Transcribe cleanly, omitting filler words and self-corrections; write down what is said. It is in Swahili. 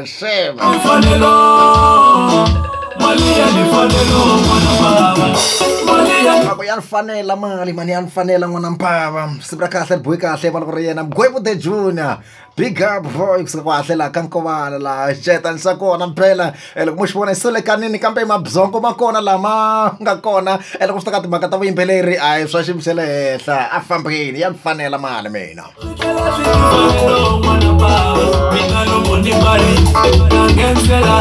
Shame. Ako yan fanela mali man yan fanela ngwana mpava sibra kahle boy kahle bala gore yena Mgwebo the Junior big up voice kahle la kankovana la jeta nsakona mphela loko mushivona isole kanini kambe mabzongo makona lama nga kona loko swi ta ka timhaka ta vuyimbeleri a hi swa ximsele hehla a fambeni ya fanela mali mina Ngenzela